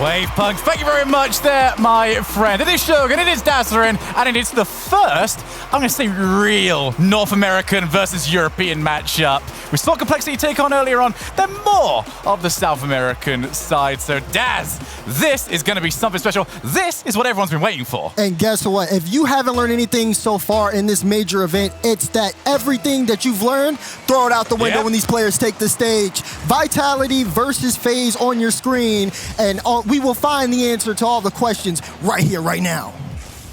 Wave Punk, thank you very much there, my friend. It is Shogun, it is Dazzlerin, and it is the first, I'm going to say, real North American versus European matchup. We saw Complexity take on earlier on, then more of the South American side. So Daz, this is going to be something special. This is what everyone's been waiting for. And guess what? If you haven't learned anything so far in this major event, it's that everything that you've learned, throw it out the window when these players take the stage. Vitality versus FaZe on your screen, and we will find the answer to all the questions right here, right now.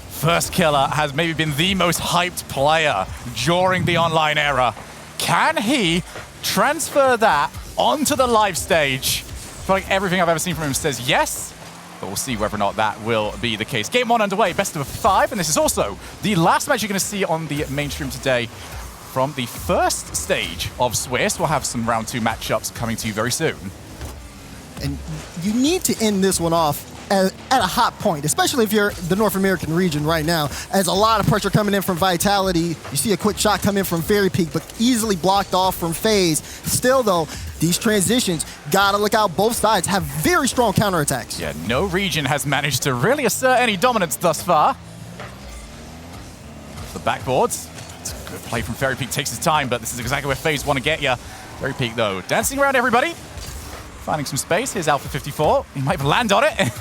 First Killer has maybe been the most hyped player during the online era. Can he transfer that onto the live stage? I feel like everything I've ever seen from him says yes, but we'll see whether or not that will be the case. Game 1 underway, best of 5, and this is also the last match you're going to see on the mainstream today from the first stage of Swiss. We'll have some round 2 matchups coming to you very soon. And you need to end this one off at a hot point, especially if you're the North American region right now. As a lot of pressure coming in from Vitality. You see a quick shot come in from Fairy Peak, but easily blocked off from FaZe. Still though, these transitions, gotta look out. Both sides have very strong counterattacks. Yeah, no region has managed to really assert any dominance thus far. The backboards. It's a good play from Fairy Peak, takes his time, but this is exactly where FaZe want to get you. Fairy Peak though, dancing around everybody. Finding some space. Here's Alpha 54. He might land on it.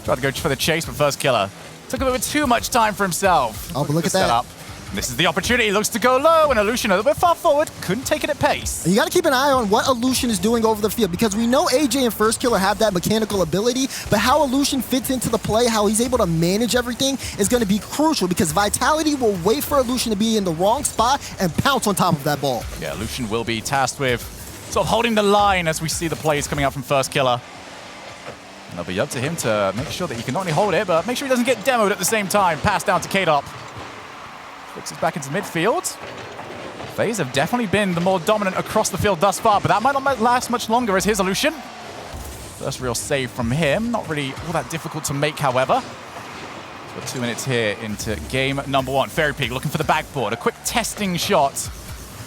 Tried to go for the chase, but First Killer took a little bit too much time for himself. Oh, but look at that. This is the opportunity. He looks to go low, and Illusion a little bit far forward. Couldn't take it at pace. And you got to keep an eye on what Illusion is doing over the field, because we know AJ and First Killer have that mechanical ability, but how Illusion fits into the play, how he's able to manage everything is going to be crucial, because Vitality will wait for Illusion to be in the wrong spot and pounce on top of that ball. Yeah, Illusion will be tasked with sort of holding the line as we see the plays coming out from First Killer. And it'll be up to him to make sure that he can not only hold it, but make sure he doesn't get demoed at the same time. Pass down to K-Dop. Flicks it back into midfield. FaZe have definitely been the more dominant across the field thus far, but that might not last much longer as his Illusion. First real save from him. Not really all that difficult to make, however. Got 2 minutes here into game number 1. Fairy Peak looking for the backboard. A quick testing shot.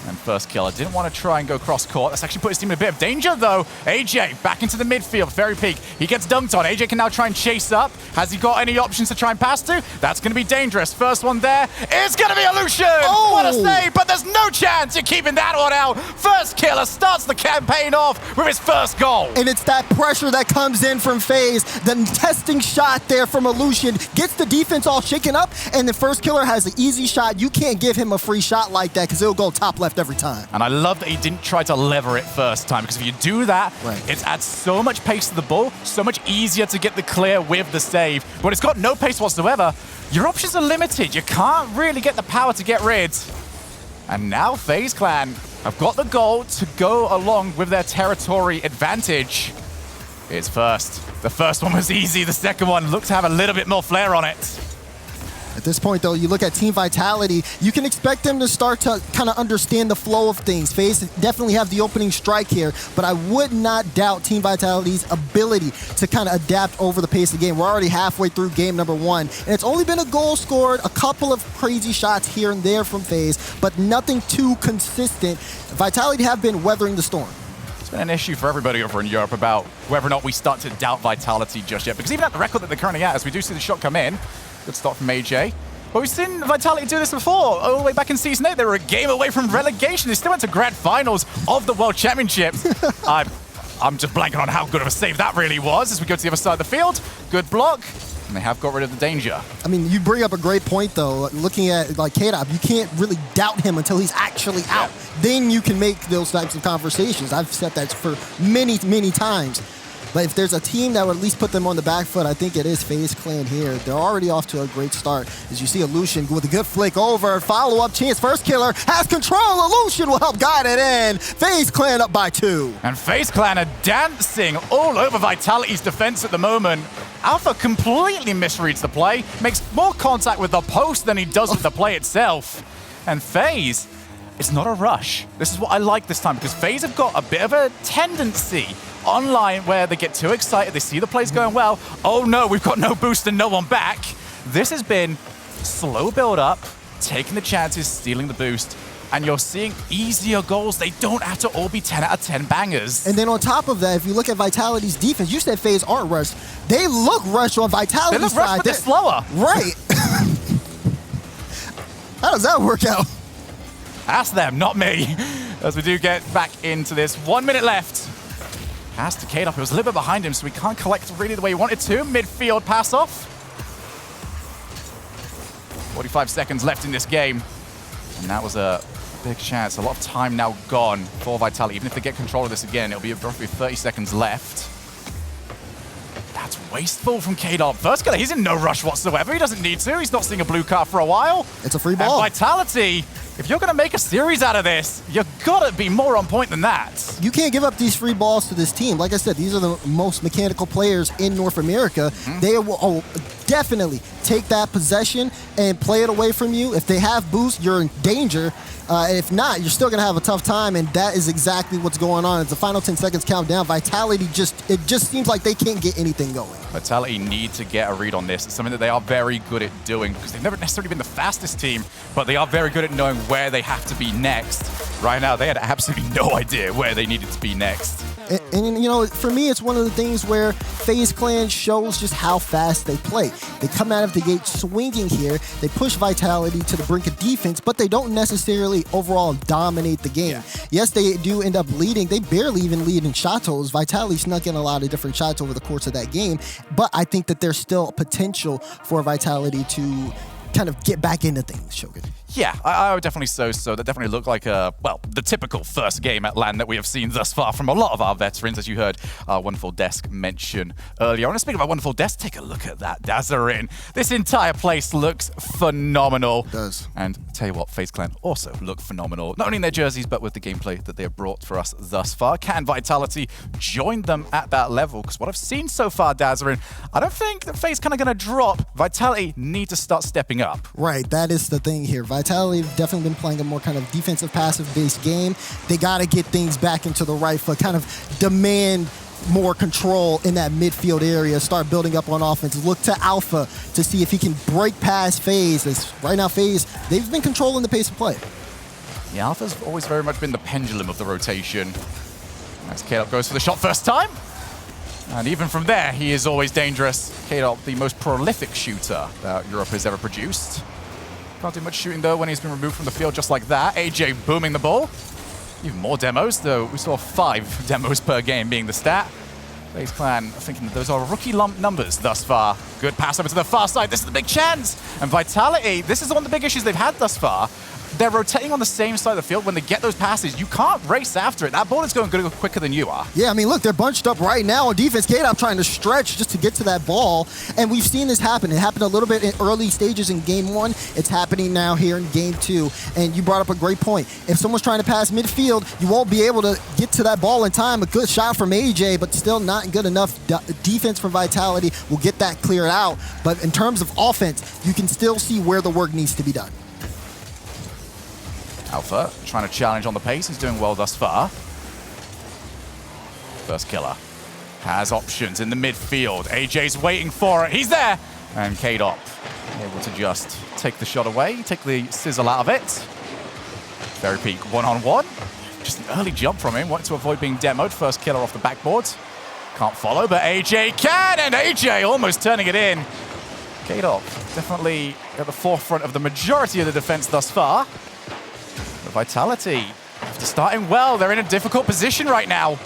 And First Killer didn't want to try and go cross-court. That's actually put his team in a bit of danger, though. AJ back into the midfield. Fairy Peak, he gets dunked on. AJ can now try and chase up. Has he got any options to try and pass to? That's going to be dangerous. First one there is going to be Illusion. Oh. What a save, but there's no chance you're keeping that one out. First Killer starts the campaign off with his first goal. And it's that pressure that comes in from FaZe. The testing shot there from Illusion gets the defense all shaken up, and the First Killer has an easy shot. You can't give him a free shot like that, because it'll go top left every time. And I love that he didn't try to lever it first time, because if you do that, it adds so much pace to the ball, so much easier to get the clear with the save. But it's got no pace whatsoever. Your options are limited. You can't really get the power to get rid. And now FaZe Clan have got the goal to go along with their territory advantage. It's first. The first one was easy. The second one looked to have a little bit more flair on it. At this point, though, you look at Team Vitality, you can expect them to start to kind of understand the flow of things. FaZe definitely have the opening strike here, but I would not doubt Team Vitality's ability to kind of adapt over the pace of the game. We're already halfway through game number 1, and it's only been a goal scored, a couple of crazy shots here and there from FaZe, but nothing too consistent. Vitality have been weathering the storm. It's been an issue for everybody over in Europe about whether or not we start to doubt Vitality just yet, because even at the record that they're currently at, as we do see the shot come in, good start from AJ. But we've seen Vitality do this before. All the way back in Season 8, they were a game away from relegation. They still went to grand finals of the World Championship. I'm just blanking on how good of a save that really was as we go to the other side of the field. Good block. And they have got rid of the danger. I mean, you bring up a great point, though. Looking at, like, K-Dop, you can't really doubt him until he's actually out. Then you can make those types of conversations. I've said that for many, many times. But if there's a team that would at least put them on the back foot, I think it is FaZe Clan here. They're already off to a great start. As you see Illusion with a good flick over, follow-up chance. First Killer has control. Illusion will help guide it in. FaZe Clan up by 2. And FaZe Clan are dancing all over Vitality's defense at the moment. Alpha completely misreads the play, makes more contact with the post than he does with the play itself. And FaZe, it's not a rush. This is what I like this time, because FaZe have got a bit of a tendency online where they get too excited, they see the plays going well. Oh no, we've got no boost and no one back. This has been slow build up, taking the chances, stealing the boost, and you're seeing easier goals. They don't have to all be 10 out of 10 bangers. And then on top of that, if you look at Vitality's defense, you said FaZe aren't rushed. They look rushed on Vitality's They look rushed, side. but they're slower. Right. How does that work out? Ask them, not me. As we do get back into this. 1 minute left. Pass to K-Dop. It was a little bit behind him, so he can't collect really the way he wanted to. Midfield pass off. 45 seconds left in this game. And that was a big chance. A lot of time now gone for Vitality. Even if they get control of this again, it'll be roughly 30 seconds left. That's wasteful from K-Dop. First killer, he's in no rush whatsoever. He doesn't need to. He's not seeing a blue card for a while. It's a free ball. And Vitality, if you're going to make a series out of this, you've got to be more on point than that. You can't give up these free balls to this team. Like I said, these are the most mechanical players in North America. They will definitely take that possession and play it away from you. If they have boost, you're in danger. If not, you're still going to have a tough time, and that is exactly what's going on. It's the final 10 seconds countdown. Vitality it just seems like they can't get anything going. Vitality need to get a read on this. It's something that they are very good at doing because they've never necessarily been the fastest team, but they are very good at knowing where they have to be next. Right now, they had absolutely no idea where they needed to be next. And you know, for me, it's one of the things where FaZe Clan shows just how fast they play. They come out of the gate swinging here. They push Vitality to the brink of defense, but they don't necessarily overall dominate the game. Yes, they do end up leading. They barely even lead in shot totals. Vitality snuck in a lot of different shots over the course of that game, but I think that there's still potential for Vitality to kind of get back into things, Shogun. Yeah, I would definitely so. That definitely looked like the typical first game at LAN that we have seen thus far from a lot of our veterans, as you heard our wonderful desk mention earlier. And speaking of our wonderful desk, take a look at that Dazarin. This entire place looks phenomenal. It does. And tell you what, FaZe Clan also look phenomenal, not only in their jerseys, but with the gameplay that they have brought for us thus far. Can Vitality join them at that level? Because what I've seen so far, Dazarin, I don't think that FaZe kind of going to drop. Vitality need to start stepping up. Right, that is the thing here. Vitality have definitely been playing a more kind of defensive, passive-based game. They got to get things back into the right foot, kind of demand more control in that midfield area, start building up on offense, look to Alpha to see if he can break past FaZe. As right now, FaZe, they've been controlling the pace of play. Yeah, Alpha's always very much been the pendulum of the rotation. As K-Dop goes for the shot first time. And even from there, he is always dangerous. K-Dop, the most prolific shooter that Europe has ever produced. Can't do much shooting, though, when he's been removed from the field just like that. AJ booming the ball. Even more demos, though. We saw 5 demos per game being the stat. FaZe Clan thinking that those are rookie lump numbers thus far. Good pass over to the far side. This is the big chance. And Vitality, this is one of the big issues they've had thus far. They're rotating on the same side of the field. When they get those passes, you can't race after it. That ball is going to go quicker than you are. Yeah, I mean, look, they're bunched up right now on defense. K-Dop trying to stretch just to get to that ball. And we've seen this happen. It happened a little bit in early stages in Game 1. It's happening now here in Game 2. And you brought up a great point. If someone's trying to pass midfield, you won't be able to get to that ball in time. A good shot from AJ, but still not good enough. Defense from Vitality will get that cleared out. But in terms of offense, you can still see where the work needs to be done. Alpha trying to challenge on the pace. He's doing well thus far. First killer has options in the midfield. AJ's waiting for it. He's there. And K-Dop able to just take the shot away, take the sizzle out of it. Very peak one-on-one. Just an early jump from him. Wanted to avoid being demoed. First killer off the backboard. Can't follow, but AJ can. And AJ almost turning it in. K-Dop definitely at the forefront of the majority of the defense thus far. Vitality, after starting well, they're in a difficult position right now.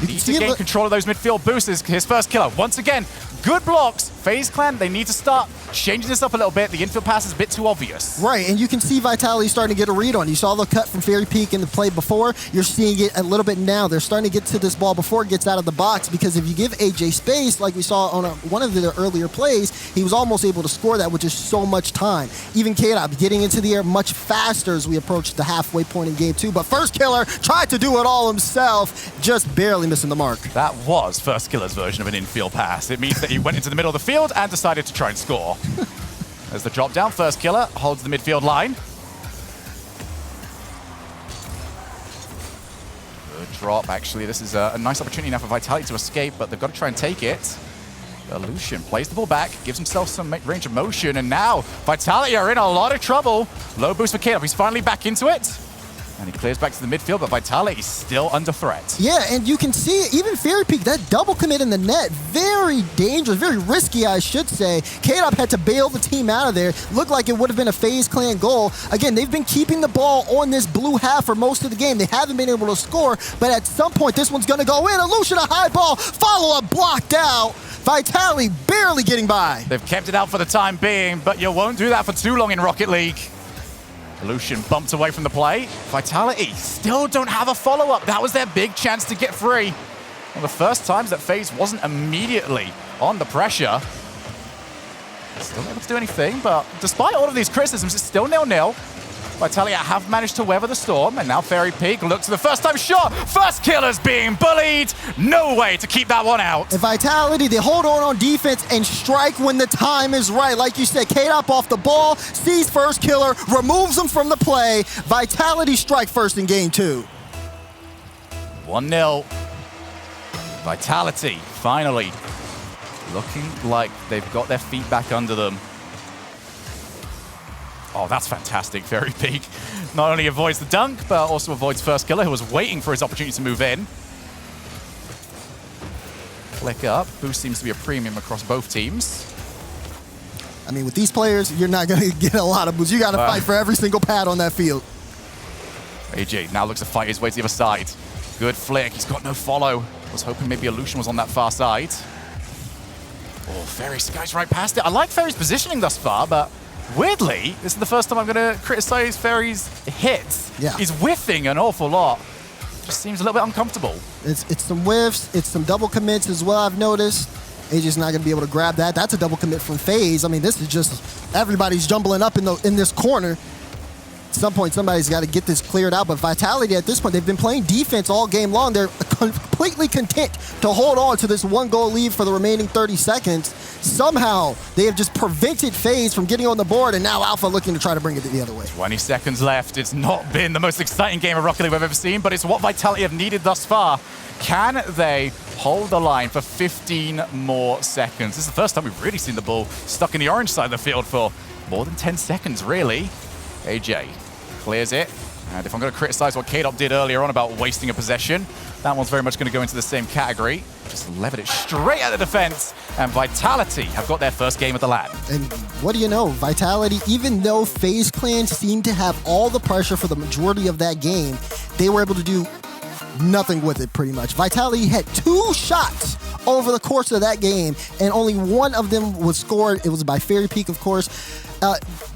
Needs to gain control of those midfield boosters. His first killer. Once again, good blocks. FaZe Clan, they need to start changing this up a little bit. The infield pass is a bit too obvious. Right, and you can see Vitality starting to get a read on. You saw the cut from Fairy Peak in the play before. You're seeing it a little bit now. They're starting to get to this ball before it gets out of the box, because if you give AJ space, like we saw on one of the earlier plays, he was almost able to score that with just so much time. Even K-Dop getting into the air much faster as we approach the halfway point in Game 2. But First Killer tried to do it all himself, just barely missing the mark. That was First Killer's version of an infield pass. It means that he went into the middle of the field and decided to try and score. There's the drop down. First Killer holds the midfield line. Good drop, actually. This is a nice opportunity now for Vitality to escape, but they've got to try and take it. Lucian plays the ball back, gives himself some range of motion, and now Vitality are in a lot of trouble. Low boost for K-Dub. He's finally back into it. And he clears back to the midfield, but Vitality is still under threat. Yeah, and you can see even Fairy Peak, that double commit in the net, very dangerous, very risky, I should say. K-Dub had to bail the team out of there. Looked like it would have been a FaZe Clan goal. Again, they've been keeping the ball on this blue half for most of the game. They haven't been able to score, but at some point, this one's going to go in. Lucian, a high ball, follow-up blocked out. Vitality barely getting by. They've kept it out for the time being, but you won't do that for too long in Rocket League. Lucian bumped away from the play. Vitality still don't have a follow-up. That was their big chance to get free. One of the first times that FaZe wasn't immediately on the pressure. Still not able to do anything, but despite all of these criticisms, it's still 0-0. Vitality have managed to weather the storm, and now Fairy Peak looks for the first time shot. First killer's being bullied. No way to keep that one out. And Vitality, they hold on defense and strike when the time is right. Like you said, K-Dop off the ball, sees first killer, removes him from the play. Vitality strike first in game 2. 1-0. Vitality finally looking like they've got their feet back under them. Oh, that's fantastic. Fairy Peak not only avoids the dunk, but also avoids first killer, who was waiting for his opportunity to move in. Click up. Boost seems to be a premium across both teams. I mean, with these players, you're not going to get a lot of boosts. You got to fight for every single pad on that field. AJ now looks to fight his way to the other side. Good flick. He's got no follow. Was hoping maybe Lucian was on that far side. Oh, Fairy skies right past it. I like Fairy's positioning thus far, but weirdly, this is the first time I'm going to criticize Fairy's hits. Yeah. He's whiffing an awful lot. Just seems a little bit uncomfortable. It's some whiffs. It's some double commits as well, I've noticed. AJ's not going to be able to grab that. That's a double commit from FaZe. I mean, this is just everybody's jumbling up in this corner. At some point, somebody's got to get this cleared out. But Vitality, at this point, they've been playing defense all game long. They're completely content to hold on to this 1-goal lead for the remaining 30 seconds. Somehow, they have just prevented FaZe from getting on the board, and now Alpha looking to try to bring it the other way. 20 seconds left. It's not been the most exciting game of Rocket League we've ever seen, but it's what Vitality have needed thus far. Can they hold the line for 15 more seconds? This is the first time we've really seen the ball stuck in the orange side of the field for more than 10 seconds, really. AJ clears it. And if I'm going to criticize what K-Dop did earlier on about wasting a possession, that one's very much going to go into the same category. Just levered it straight at the defense. And Vitality have got their first game of the LAN. And what do you know? Vitality, even though FaZe Clan seemed to have all the pressure for the majority of that game, they were able to do nothing with it, pretty much. Vitality had 2 shots over the course of that game, and only one of them was scored. It was by Fairy Peak, of course.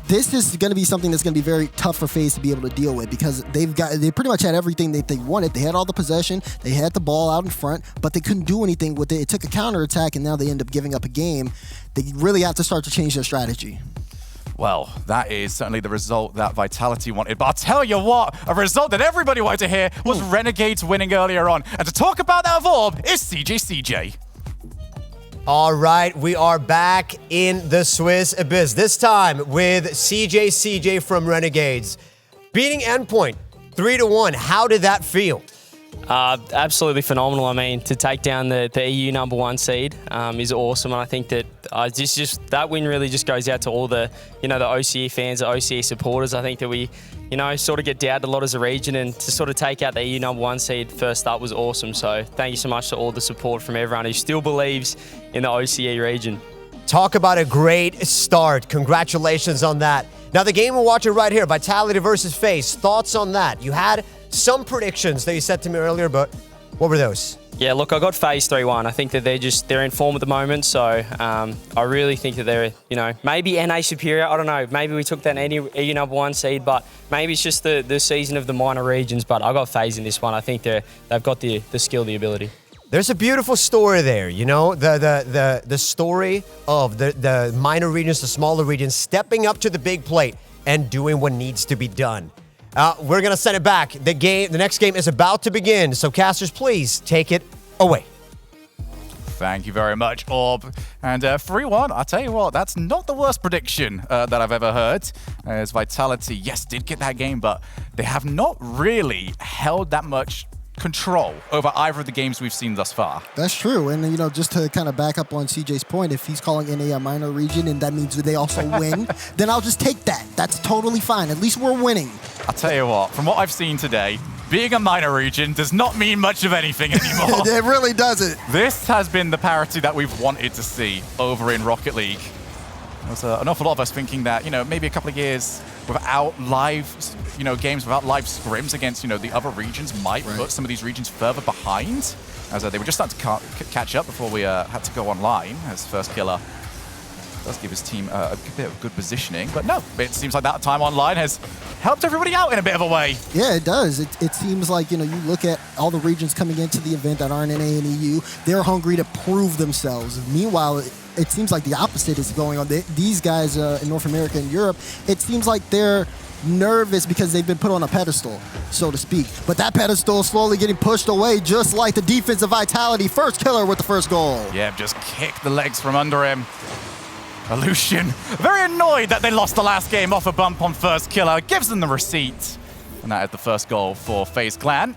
This is going to be something that's going to be very tough for FaZe to be able to deal with, because they pretty much had everything that they wanted. They had all the possession, they had the ball out in front, but they couldn't do anything with it. It took a counterattack, and now they end up giving up a game. They really have to start to change their strategy. Well, that is certainly the result that Vitality wanted. But I'll tell you what, a result that everybody wanted to hear was Renegades winning earlier on. And to talk about that Orb is CJ. All right, we are back in the Swiss Abyss, this time with CJ from Renegades. Beating Endpoint 3-1, how did that feel? Absolutely phenomenal. I mean, to take down the EU #1 seed is awesome, and I think that that win really just goes out to all the the OCE fans, the OCE supporters. I think that we sort of get doubted a lot as a region, and to sort of take out the EU #1 seed first up was awesome. So thank you so much to all the support from everyone who still believes in the OCE region. Talk about a great start. Congratulations on that. Now the game we're watching right here, Vitality versus FaZe. Thoughts on that? You had some predictions that you said to me earlier, but what were those? Yeah, look, I got FaZe 3-1. I think that they're in form at the moment, so I really think that they're, maybe NA superior. I don't know. Maybe we took that EU #1 seed, but maybe it's just the season of the minor regions. But I got FaZe in this one. I think they've got the skill, the ability. There's a beautiful story there, the story of the minor regions, the smaller regions, stepping up to the big plate and doing what needs to be done. We're going to send it back. The next game is about to begin, so casters, please take it away. Thank you very much, Orb. And 3-1, I'll tell you what, that's not the worst prediction that I've ever heard. As Vitality, yes, did get that game, but they have not really held that much control over either of the games we've seen thus far. That's true. And, you know, just to kind of back up on CJ's point, if he's calling NA a minor region and that means that they also win, then I'll just take that. That's totally fine. At least we're winning. I'll tell you what, from what I've seen today, being a minor region does not mean much of anything anymore. It really doesn't. This has been the parity that we've wanted to see over in Rocket League. There's an awful lot of us thinking that, you know, maybe a couple of years without live, you know, games, without live scrims against, you know, the other regions might put some of these regions further behind, as they were just starting to catch up before we had to go online, as First Killer does give his team a bit of good positioning. But no, it seems like that time online has helped everybody out in a bit of a way. Yeah, it does. It seems like, you know, you look at all the regions coming into the event that aren't NA and EU, they're hungry to prove themselves. Meanwhile, it seems like the opposite is going on. These guys in North America and Europe, it seems like they're nervous because they've been put on a pedestal, so to speak. But that pedestal is slowly getting pushed away, just like the defensive vitality. First Killer with the first goal. Yeah, just kicked the legs from under him. Illusion, very annoyed that they lost the last game off a bump on First Killer. Gives them the receipt. And that is the first goal for FaZe Clan.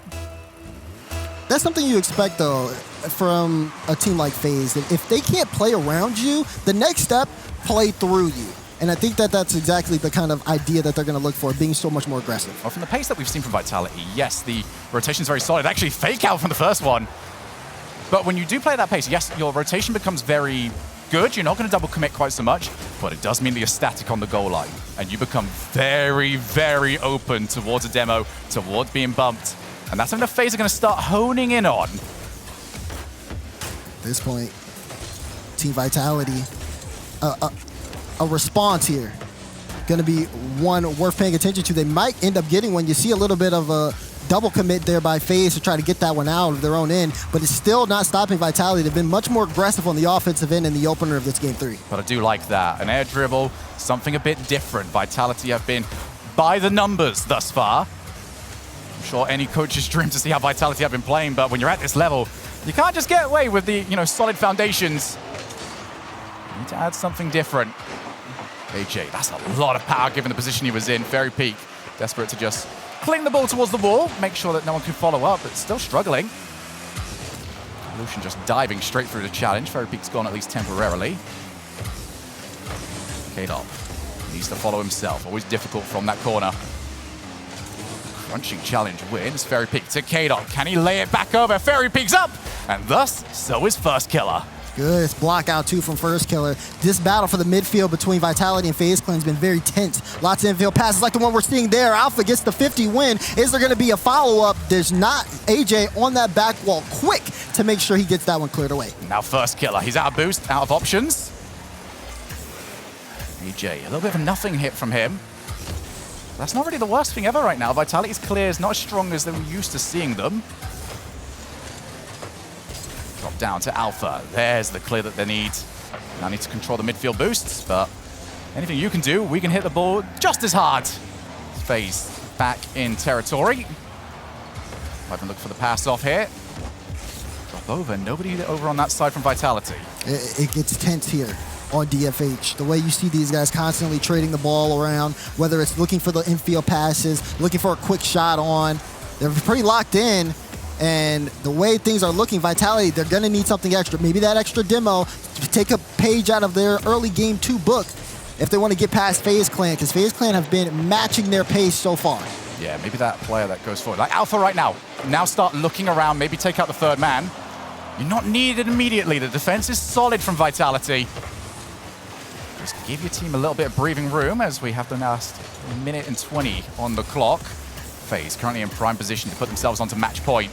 That's something you expect, though, from a team like FaZe. If they can't play around you, the next step, play through you. And I think that that's exactly the kind of idea that they're going to look for, being so much more aggressive. Well, from the pace that we've seen from Vitality, yes, the rotation is very solid. Actually, fake out from the first one. But when you do play at that pace, yes, your rotation becomes very good. You're not going to double commit quite so much, but it does mean that you're static on the goal line. And you become very, very open towards a demo, towards being bumped. And that's something that FaZe are going to start honing in on. At this point, Team Vitality, a response here. Going to be one worth paying attention to. They might end up getting one. You see a little bit of a double commit there by FaZe to try to get that one out of their own end, but it's still not stopping Vitality. They've been much more aggressive on the offensive end in the opener of this Game 3. But I do like that. An air dribble, something a bit different. Vitality have been by the numbers thus far. I'm sure any coach's dream to see how Vitality have been playing, but when you're at this level, you can't just get away with the, you know, solid foundations. You need to add something different. AJ, that's a lot of power given the position he was in. Fairy Peak, desperate to just cling the ball towards the wall, make sure that no one can follow up, but still struggling. Lucian just diving straight through the challenge. Fairy Peak's gone at least temporarily. K-Dop needs to follow himself. Always difficult from that corner. Crunching challenge wins. Fairy Peak to K-Dop. Can he lay it back over? Fairy Peak's up! And thus, so is First Killer. Good block out, too, from First Killer. This battle for the midfield between Vitality and FaZe Clan has been very tense. Lots of infield passes like the one we're seeing there. Alpha gets the 50 win. Is there going to be a follow-up? There's not. AJ on that back wall quick to make sure he gets that one cleared away. Now First Killer. He's out of boost, out of options. AJ, a little bit of a nothing hit from him. That's not really the worst thing ever right now. Vitality's clear is not as strong as they were used to seeing them. Drop down to Alpha. There's the clear that they need. Now need to control the midfield boosts, but anything you can do, we can hit the ball just as hard. FaZe back in territory. Might even look for the pass off here. Drop over. Nobody over on that side from Vitality. It gets tense here on DFH. The way you see these guys constantly trading the ball around, whether it's looking for the infield passes, looking for a quick shot on, they're pretty locked in. And the way things are looking, Vitality, they're going to need something extra. Maybe that extra demo to take a page out of their early Game 2 book if they want to get past FaZe Clan, because FaZe Clan have been matching their pace so far. Yeah, maybe that player that goes forward. Like Alpha right now. Now start looking around, maybe take out the third man. You're not needed immediately. The defense is solid from Vitality. Just give your team a little bit of breathing room as we have the last minute and 20 on the clock. FaZe currently in prime position to put themselves onto match point.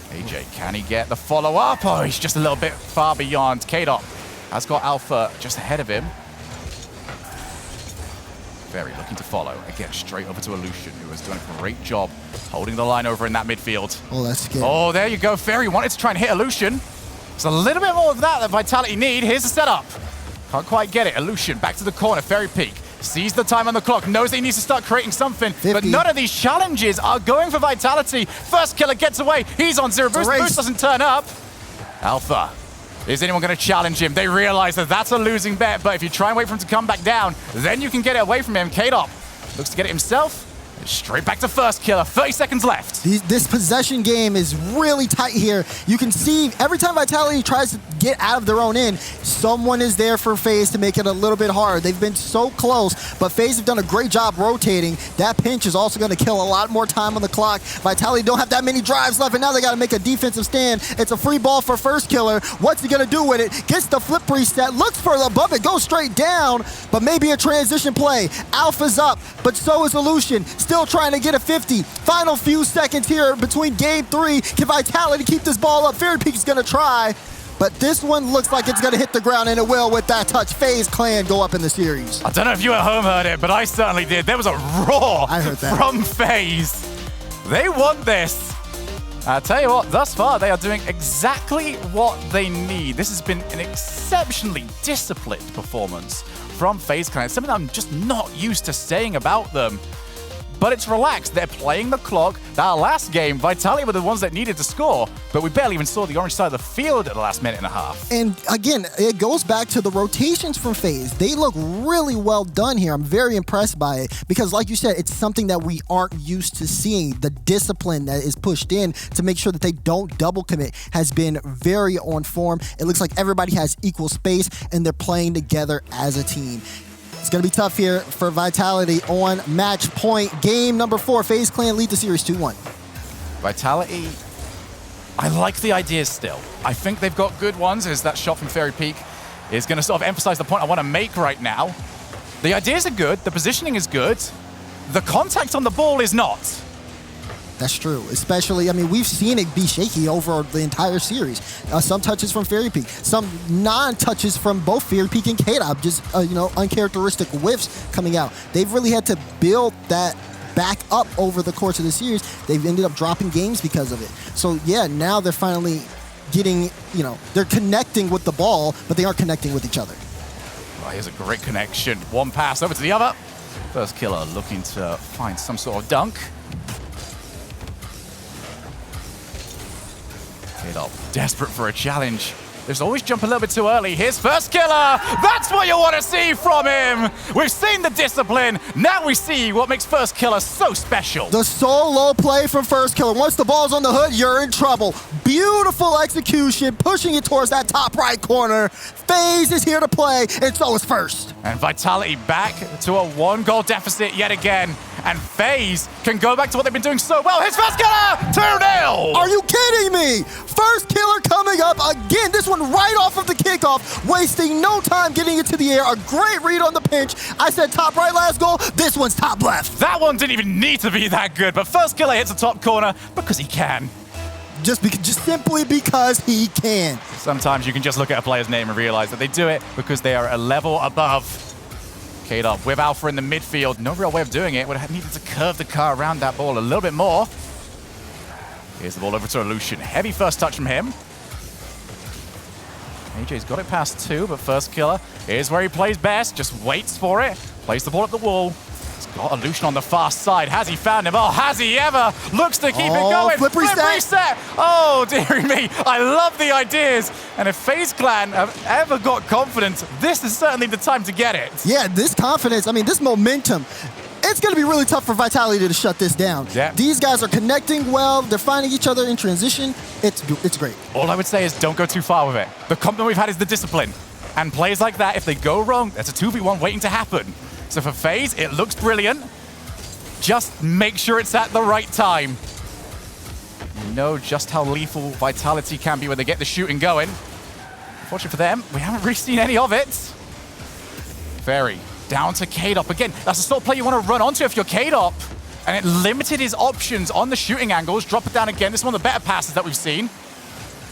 AJ, can he get the follow-up? Oh, he's just a little bit far beyond. K-Dop has got Alpha just ahead of him. Very looking to follow. Again, straight over to Illusion, who has done a great job holding the line over in that midfield. Oh, that's scary. Oh, there you go. Fairy wanted to try and hit Illusion. There's a little bit more of that Vitality need. Here's the setup. Can't quite get it. Illusion back to the corner. Fairy Peak sees the time on the clock, knows that he needs to start creating something, 50. but none of these challenges are going for Vitality. First Killer gets away. He's on zero boost. Boost doesn't turn up. Alpha. Is anyone going to challenge him? They realize that that's a losing bet, but if you try and wait for him to come back down, then you can get it away from him. K-Dop looks to get it himself. Straight back to first killer. 30 seconds left. This possession game is really tight here. You can see every time Vitality tries to get out of their own end, someone is there for FaZe to make it a little bit hard. They've been so close, but FaZe have done a great job rotating. That pinch is also going to kill a lot more time on the clock. Vitality don't have that many drives left, and now they got to make a defensive stand. It's a free ball for first killer. What's he going to do with it? Gets the flip reset, looks for the bump, it goes straight down, but maybe a transition play. Alpha's up, but so is Illusion. Still trying to get a 50. Final few seconds here between game 3. Can Vitality keep this ball up? Fairy Peak is going to try, but this one looks like it's going to hit the ground, and it will with that touch. FaZe Clan go up in the series. I don't know if you at home heard it, but I certainly did. There was a roar I heard that. from FaZe. They want this. I'll tell you what, thus far, they are doing exactly what they need. This has been an exceptionally disciplined performance from FaZe Clan. It's something I'm just not used to saying about them. But it's relaxed. They're playing the clock. That last game, Vitality were the ones that needed to score, but we barely even saw the orange side of the field at the last minute and a half. And again, it goes back to the rotations from FaZe. They look really well done here. I'm very impressed by it because, like you said, it's something that we aren't used to seeing. The discipline that is pushed in to make sure that they don't double commit has been very on form. It looks like everybody has equal space and they're playing together as a team. It's going to be tough here for Vitality on match point. Game number 4, FaZe Clan lead the series 2-1. Vitality, I like the ideas still. I think they've got good ones, as that shot from Fairy Peak is going to sort of emphasize the point I want to make right now. The ideas are good, the positioning is good, the contact on the ball is not. That's true, especially, I mean, we've seen it be shaky over the entire series. Some touches from Fairy Peak, some non-touches from both Fairy Peak and K-Dop, just, uncharacteristic whiffs coming out. They've really had to build that back up over the course of the series. They've ended up dropping games because of it. So, yeah, now they're finally getting, they're connecting with the ball, but they aren't connecting with each other. Well, here's a great connection. One pass over to the other. First killer looking to find some sort of dunk. K-Dop desperate for a challenge. There's always jump a little bit too early. Here's first killer. That's what you want to see from him. We've seen the discipline. Now we see what makes first killer so special. The solo play from first killer. Once the ball's on the hood, you're in trouble. Beautiful execution, pushing it towards that top right corner. FaZe is here to play, and so is first. And Vitality back to a 1-goal deficit yet again. And FaZe can go back to what they've been doing so well. His first killer, 2-0. Are you kidding me? First killer coming up again. This one right off of the kickoff, wasting no time getting it to the air. A great read on the pinch. I said top right last goal. This one's top left. That one didn't even need to be that good, but first killer hits the top corner because he can. Just simply because he can. Sometimes you can just look at a player's name and realize that they do it because they are a level above. K-Dop with Alpha in the midfield. No real way of doing it. Would have needed to curve the car around that ball a little bit more. Here's the ball over to Illusion. Heavy first touch from him. AJ's got it past 2, but first killer is where he plays best. Just waits for it. Plays the ball at the wall. He's got Illusion on the far side. Has he found him? Oh, has he ever? Looks to keep it going. Flip reset. Oh, dearie me. I love the ideas. And if FaZe Clan have ever got confidence, this is certainly the time to get it. Yeah, this confidence, I mean, this momentum, it's going to be really tough for Vitality to shut this down. Yeah. These guys are connecting well. They're finding each other in transition. It's great. All I would say is don't go too far with it. The compliment we've had is the discipline. And plays like that, if they go wrong, that's a 2v1 waiting to happen. So for FaZe, it looks brilliant. Just make sure it's at the right time. You know just how lethal Vitality can be when they get the shooting going. Unfortunately for them, we haven't really seen any of it. Fairy down to K-Dop again. That's the sort of play you want to run onto if you're K-Dop. And it limited his options on the shooting angles. Drop it down again. This is one of the better passes that we've seen.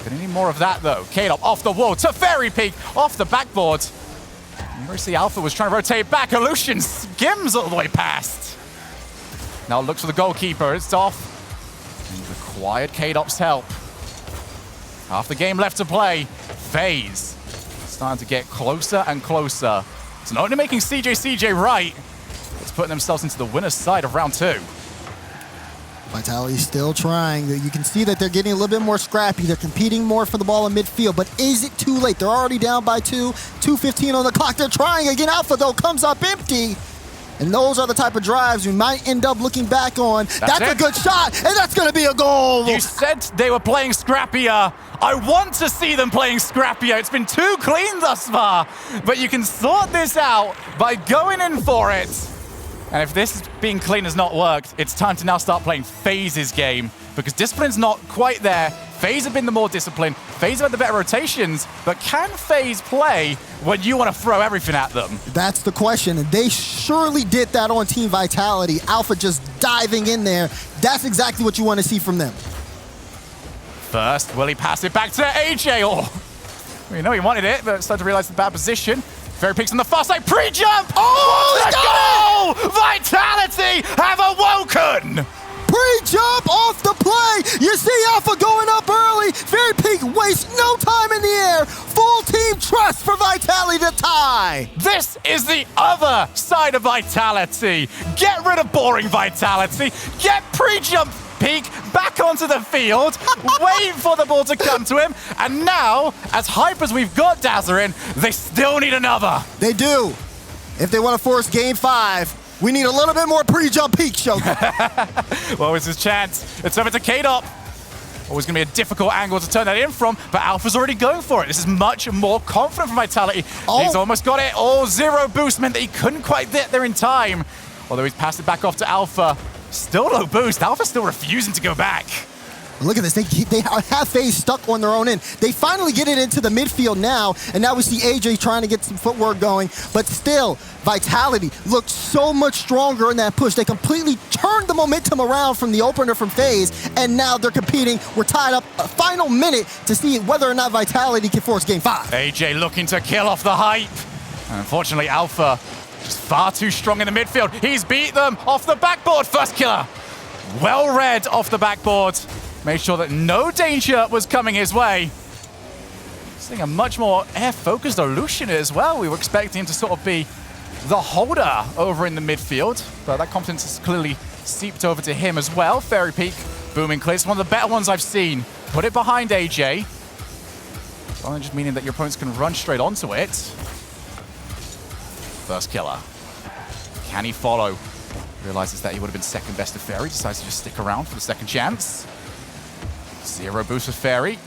Gonna need more of that though. K-Dop off the wall to Fairy Peak, off the backboard. You see Alpha was trying to rotate back. Illusion skims all the way past. Now looks for the goalkeeper. It's off. And required K-Dop's help. Half the game left to play. FaZe starting to get closer and closer. It's not only making CJ right, it's putting themselves into the winner's side of round 2. Vitality's still trying. You can see that they're getting a little bit more scrappy. They're competing more for the ball in midfield, but is it too late? They're already down by 2. 2:15 on the clock. They're trying again. Alpha, though, comes up empty. And those are the type of drives we might end up looking back on. That's a good shot, and that's going to be a goal. You said they were playing scrappier. I want to see them playing scrappier. It's been too clean thus far. But you can sort this out by going in for it. And if this being clean has not worked, it's time to now start playing FaZe's game, because discipline's not quite there. FaZe have been the more disciplined. FaZe have had the better rotations, but can FaZe play when you want to throw everything at them? That's the question, and they surely did that on Team Vitality. Alpha just diving in there. That's exactly what you want to see from them. First, will he pass it back to AJ? Oh, we know he wanted it, but started to realize the bad position. Very picks on the far side, pre-jump! Oh, let's go! Vitality have awoken! Pre-jump off the play. You see Alpha going up early. Very Peak wastes no time in the air. Full team trust for Vitality to tie. This is the other side of Vitality. Get rid of boring Vitality. Get pre-jump Peak back onto the field. Wait for the ball to come to him. And now, as hype as we've got Dazzler in, they still need another. They do. If they want to force Game 5, we need a little bit more pre-jump Peak, Shogun. Well, it's his chance. It's over to K-Dop. Always going to be a difficult angle to turn that in from, but Alpha's already going for it. This is much more confident for Vitality. Oh. He's almost got it. Oh, 0 boost meant that he couldn't quite get there in time. Although he's passed it back off to Alpha. Still low boost. Alpha's still refusing to go back. Look at this. They have FaZe stuck on their own end. They finally get it into the midfield now, and now we see AJ trying to get some footwork going. But still, Vitality looked so much stronger in that push. They completely turned the momentum around from the opener from FaZe, and now they're competing. We're tied up a final minute to see whether or not Vitality can force Game 5. AJ looking to kill off the hype. And unfortunately, Alpha just far too strong in the midfield. He's beat them off the backboard. First killer. Well read off the backboard. Made sure that no danger was coming his way. Seeing a much more air-focused Olution as well. We were expecting him to sort of be the holder over in the midfield, but that confidence has clearly seeped over to him as well. Fairy Peak, booming clear. It's one of the better ones I've seen. Put it behind AJ. It's only just meaning that your opponents can run straight onto it. First killer. Can he follow? Realizes that he would have been second best to Fairy. Decides to just stick around for the second chance. 0 boost for Fairy.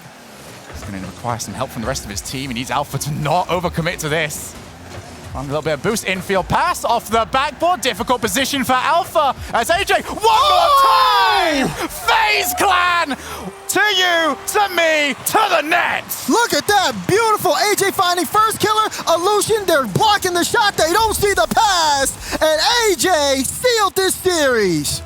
He's going to require some help from the rest of his team. He needs Alpha to not overcommit to this. A little bit of boost, infield pass off the backboard. Difficult position for Alpha as AJ, one more time! FaZe Clan! To you, to me, to the net! Look at that, beautiful. AJ finding first killer, Olution, they're blocking the shot, they don't see the pass, and AJ sealed this series.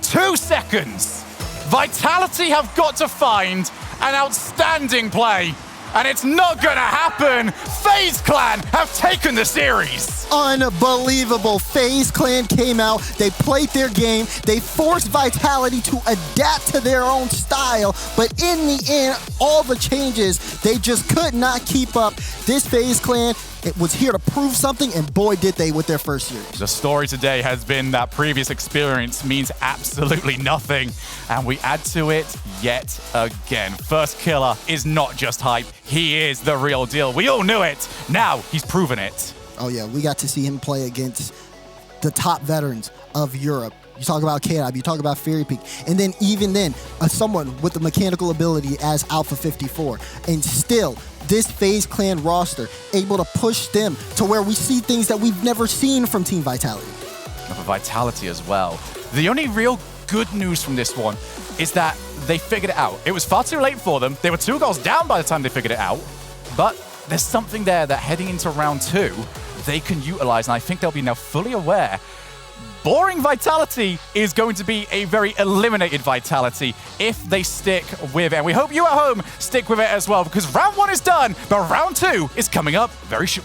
2 seconds. Vitality have got to find an outstanding play, and it's not gonna happen. FaZe Clan have taken the series. Unbelievable. FaZe Clan came out, they played their game, they forced Vitality to adapt to their own style, but in the end, all the changes, they just could not keep up. This FaZe Clan, it was here to prove something, and boy did they with their first series. The story today has been that previous experience means absolutely nothing, and we add to it yet again. First killer is not just hype, he is the real deal. We all knew it, now he's proven it. Oh yeah, we got to see him play against the top veterans of Europe. You talk about K-Dop, you talk about Fairy Peak, and then even then, someone with the mechanical ability as Alpha 54, and still, this FaZe Clan roster able to push them to where we see things that we've never seen from Team Vitality. For Vitality as well. The only real good news from this one is that they figured it out. It was far too late for them. They were 2 goals down by the time they figured it out, but there's something there that heading into round 2, they can utilize, and I think they'll be now fully aware. Boring Vitality is going to be a very eliminated Vitality if they stick with it. And we hope you at home stick with it as well, because round 1 is done, but round 2 is coming up very soon.